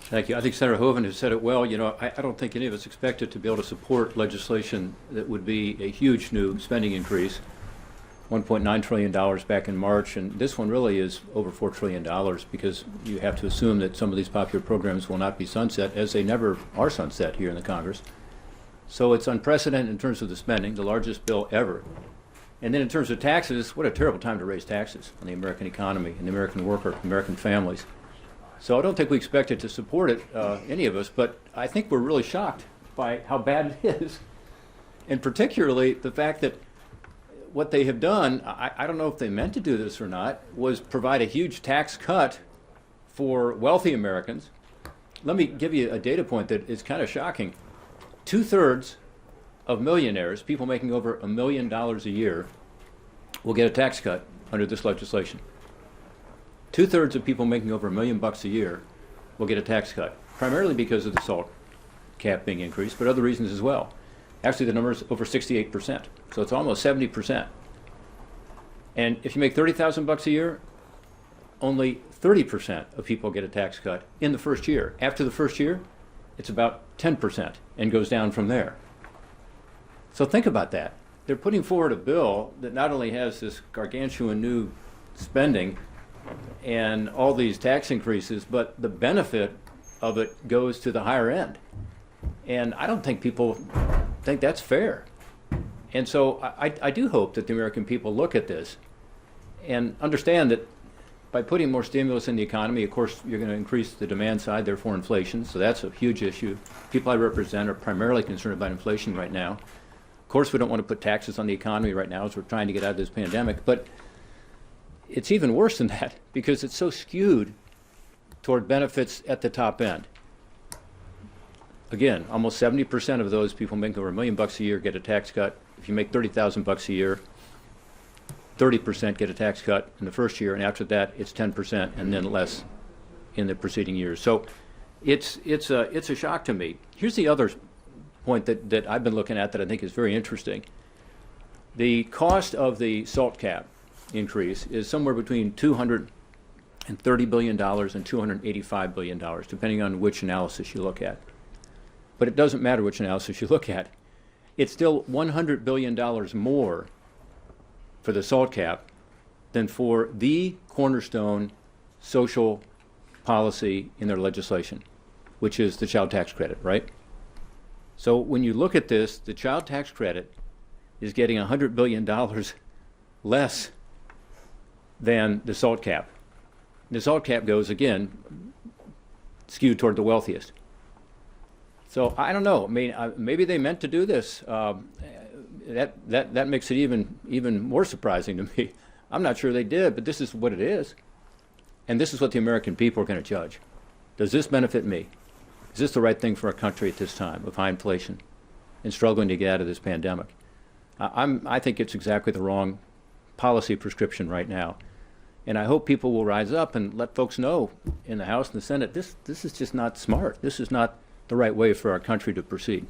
Thank you. I think Senator Hoeven has said it well. You know, I don't think any of us expected to be able to support legislation that would be a huge new spending increase, $1.9 trillion back in March, and this one really is over $4 trillion because you have to assume that some of these popular programs will not be sunset, as they never are sunset here in the Congress. So it's unprecedented in terms of the spending, the largest bill ever. And then in terms of taxes, what a terrible time to raise taxes on the American economy and the American worker, American families. So I don't think we expected to support it, any of us, but I think we're really shocked by how bad it is. And particularly the fact that what they have done, I don't know if they meant to do this or not, was provide a huge tax cut for wealthy Americans. Let me give you a data point that is kind of shocking. 2/3 of millionaires, people making over $1 million a year, will get a tax cut under this legislation. 2/3 of people making over $1 million a year will get a tax cut, primarily because of the SALT cap being increased, but other reasons as well. Actually, the number is over 68%, so it's almost 70%. And if you make $30,000 a year, only 30% of people get a tax cut in the first year. After the first year, it's about 10% and goes down from there. So think about that. They're putting forward a bill that not only has this gargantuan new spending and all these tax increases, but the benefit of it goes to the higher end. And I don't think people think that's fair. And so I do hope that the American people look at this and understand that by putting more stimulus in the economy, of course, you're going to increase the demand side, therefore inflation. So that's a huge issue. People I represent are primarily concerned about inflation right now. Of course, we don't want to put taxes on the economy right now as we're trying to get out of this pandemic. But it's even worse than that because it's so skewed toward benefits at the top end. Again, almost 70% of those people making over $1 million a year get a tax cut. If you make $30,000 a year, 30% get a tax cut in the first year, and after that, it's 10% and then less in the preceding years. So it's a shock to me. Here's the other point that I've been looking at that I think is very interesting. The cost of the SALT cap increase is somewhere between $230 billion and $285 billion, depending on which analysis you look at. But it doesn't matter which analysis you look at. It's still $100 billion more for the SALT cap than for the cornerstone social policy in their legislation, which is the child tax credit, right? So when you look at this, the child tax credit is getting $100 billion less than the SALT cap. The SALT cap goes, again, skewed toward the wealthiest. So I don't know. I mean, maybe they meant to do this. That makes it even more surprising to me. I'm not sure they did, but this is what it is. And this is what the American people are going to judge. Does this benefit me? Is this the right thing for our country at this time of high inflation and struggling to get out of this pandemic? I think it's exactly the wrong policy prescription right now. And I hope people will rise up and let folks know in the House and the Senate, this is just not smart. This is not the right way for our country to proceed.